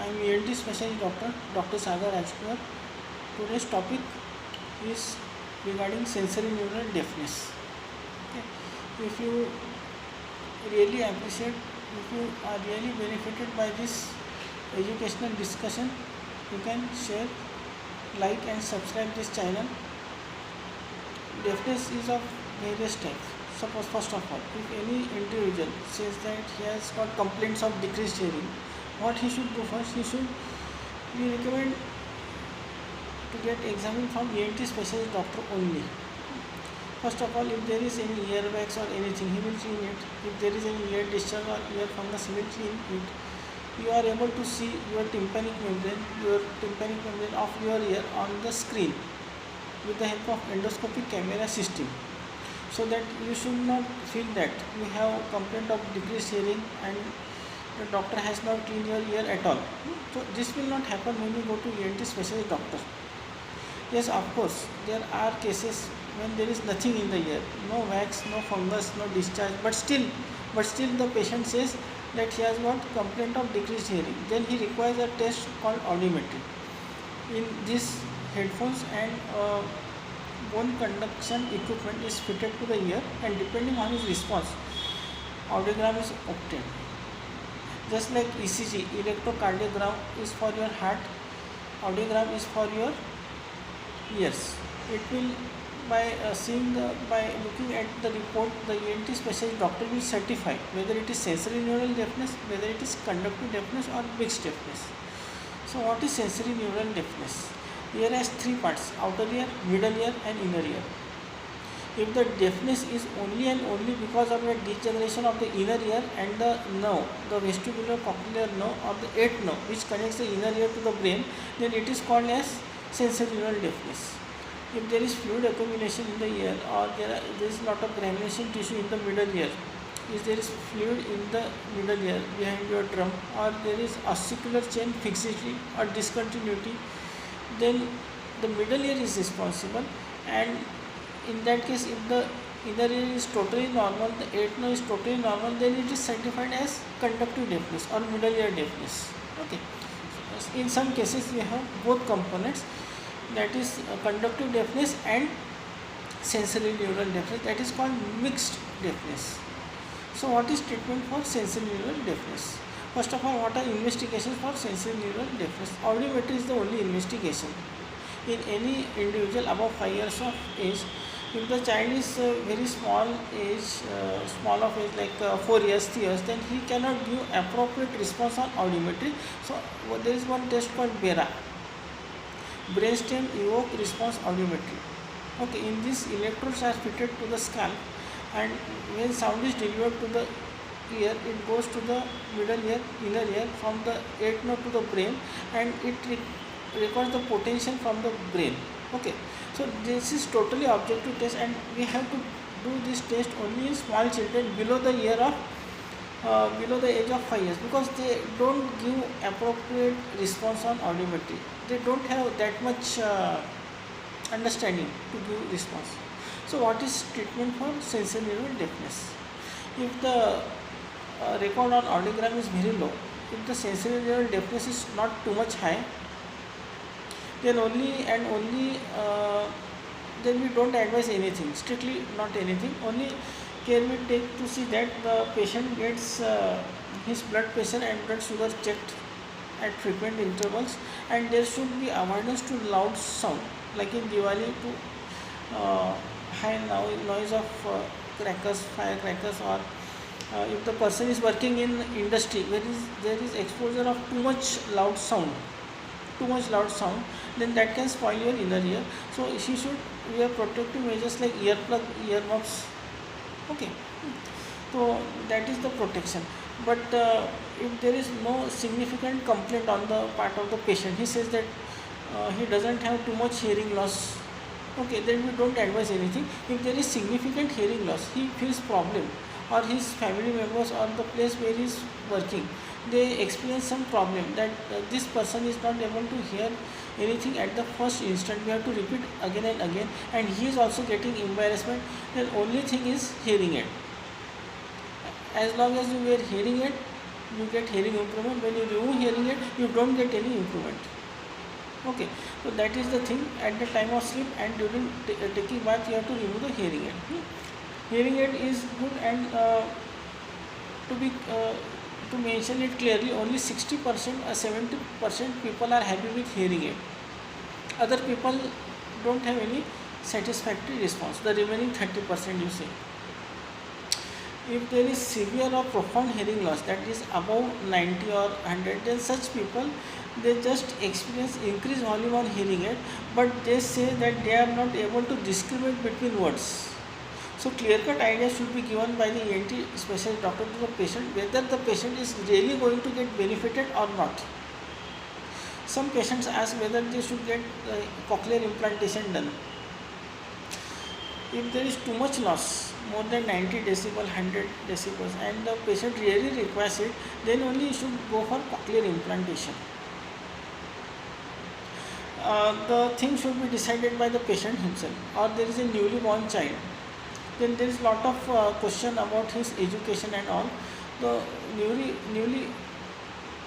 I am ENT specialist doctor, Dr. Sagar Rajkumar. Today's topic is regarding sensory neural deafness. Okay. If you really appreciate, if you are really benefited by this educational discussion, you can share, like and subscribe this channel. Deafness is of various types. Suppose first of all, if any individual says that he has got complaints of decreased hearing, what he should do first? We recommend to get examined from ENT specialist doctor only. First of all, if there is any earwax or anything, he will clean it. If there is any ear discharge or ear fungus, he will clean it. You are able to see your tympanic membrane of your ear on the screen with the help of endoscopic camera system, so that you should not feel that you have complaint of decreased hearing and the doctor has not cleaned your ear at all. So this will not happen when you go to ENT specialist doctor. Yes, of course, there are cases when there is nothing in the ear, no wax, no fungus, no discharge, but still the patient says that he has got complaint of decreased hearing. Then he requires a test called audiometry. In this, headphones and bone conduction equipment is fitted to the ear, and depending on his response, audiogram is obtained. Just like ECG, electrocardiogram is for your heart, audiogram is for your ears. It will, by looking at the report, the ENT specialist doctor will certify whether it is sensory neural deafness, whether it is conductive deafness or mixed deafness. So what is sensory neural deafness? Ear has three parts: outer ear, middle ear and inner ear. If the deafness is only and only because of the degeneration of the inner ear and the nerve, the vestibular cochlear nerve or the eighth nerve which connects the inner ear to the brain, then it is called as sensory neural deafness. If there is fluid accumulation in the ear, or there is lot of granulation tissue in the middle ear, if there is fluid in the middle ear behind your drum, or there is ossicular chain fixity or discontinuity, then the middle ear is responsible. And in that case, if the inner ear is totally normal, the eighth nerve is totally normal, then it is certified as conductive deafness or middle ear deafness. Okay. In some cases, we have both components, that is conductive deafness and sensory neural deafness, that is called mixed deafness. So what is treatment for sensory neural deafness? First of all, what are investigations for sensory neural deafness? Audiometry is the only investigation. In any individual above 5 years of age, if the child is very small of age, like 4 years, 3 years, then he cannot give appropriate response on audiometry. So there is one test called BERA, brainstem evoke response audiometry. Okay, in this, electrodes are fitted to the scalp, and when sound is delivered to the ear, it goes to the middle ear, inner ear, from the eighth nerve to the brain, and it records the potential from the brain. Okay, so this is totally objective test, and we have to do this test only in small children below the age of 5 years, because they don't give appropriate response on audiometry. They don't have that much understanding to give response. So what is treatment for sensory neural deafness? If the record on audiogram is very low, if the sensory neural deafness is not too much high, then then we don't advise anything, strictly not anything. Only care we take to see that the patient gets his blood pressure and blood sugar checked at frequent intervals, and there should be avoidance to loud sound, like in Diwali, to high noise of crackers, firecrackers, or if the person is working in industry where there is exposure of too much loud sound, then that can spoil your inner ear. So she should wear protective measures like earplug, earmuffs. Okay, so that is the protection. But if there is no significant complaint on the part of the patient, he says that he doesn't have too much hearing loss, okay, then we don't advise anything. If there is significant hearing loss, he feels problem, or his family members or the place where he is working, they experience some problem, that this person is not able to hear anything at the first instant, we have to repeat again and again, and he is also getting embarrassment, then only thing is hearing aid. As long as you wear hearing aid, you get hearing improvement. When you remove hearing aid, you don't get any improvement. Okay, so that is the thing. At the time of sleep and during taking bath, you have to remove the hearing aid. Hearing aid is good, and to be to mention it clearly, only 60% or 70% people are happy with hearing aid. Other people don't have any satisfactory response. The remaining 30%, you say. If there is severe or profound hearing loss, that is above 90 or 100, then such people, they just experience increased volume on hearing aid, but they say that they are not able to discriminate between words. So clear-cut idea should be given by the ENT specialist doctor to the patient whether the patient is really going to get benefited or not. Some patients ask whether they should get cochlear implantation done. If there is too much loss, more than 90 decibel, 100 decibels, and the patient really requires it, then only you should go for cochlear implantation. The thing should be decided by the patient himself. Or there is a newly born child, then there is lot of question about his education and all. The newly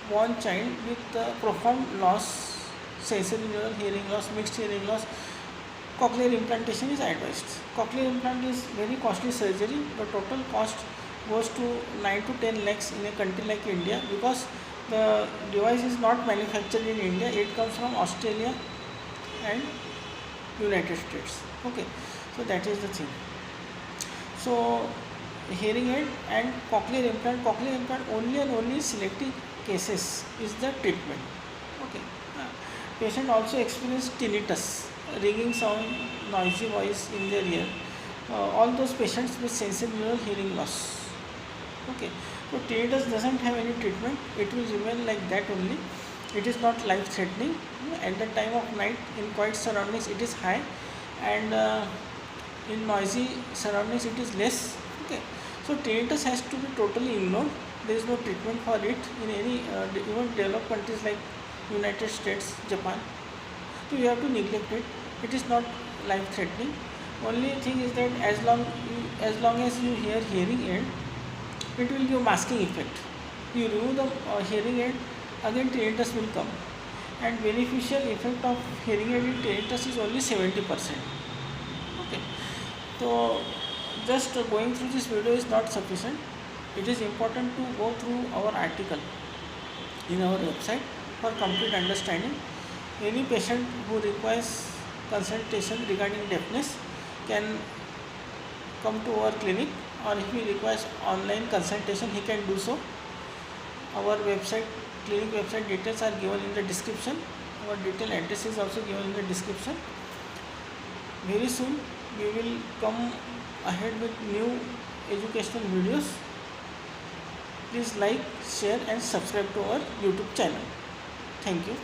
born child with profound loss, sensory neural hearing loss, mixed hearing loss, cochlear implantation is advised. Cochlear implant is very costly surgery. The total cost goes to 9 to 10 lakhs in a country like India, because the device is not manufactured in India. It comes from Australia and United States. Okay, so that is the thing. So hearing aid and cochlear implant only and only selective cases is the treatment. Okay. Patient also experience tinnitus, ringing sound, noisy voice in their ear. All those patients with sensory neural hearing loss. Okay. So tinnitus doesn't have any treatment. It will remain like that only. It is not life threatening. At the time of night in quiet surroundings it is high, and in noisy surroundings it is less. Okay. So tinnitus has to be totally ignored. There is no treatment for it in any even developed countries like United States, Japan. So you have to neglect it. It is not life threatening. Only thing is that as long as you hear hearing aid, it will give masking effect. You remove the hearing aid, again tinnitus will come, and beneficial effect of hearing aid in tinnitus is only 70%. Okay. So just going through this video is not sufficient. It is important to go through our article in our website for complete understanding. Any patient who requires consultation regarding deafness can come to our clinic, or if he requires online consultation he can do so. Our website, clinic website details are given in the description. Our detailed address is also given in the description. Very soon we will come ahead with new educational videos. Please like, share and subscribe to our YouTube channel. Thank you.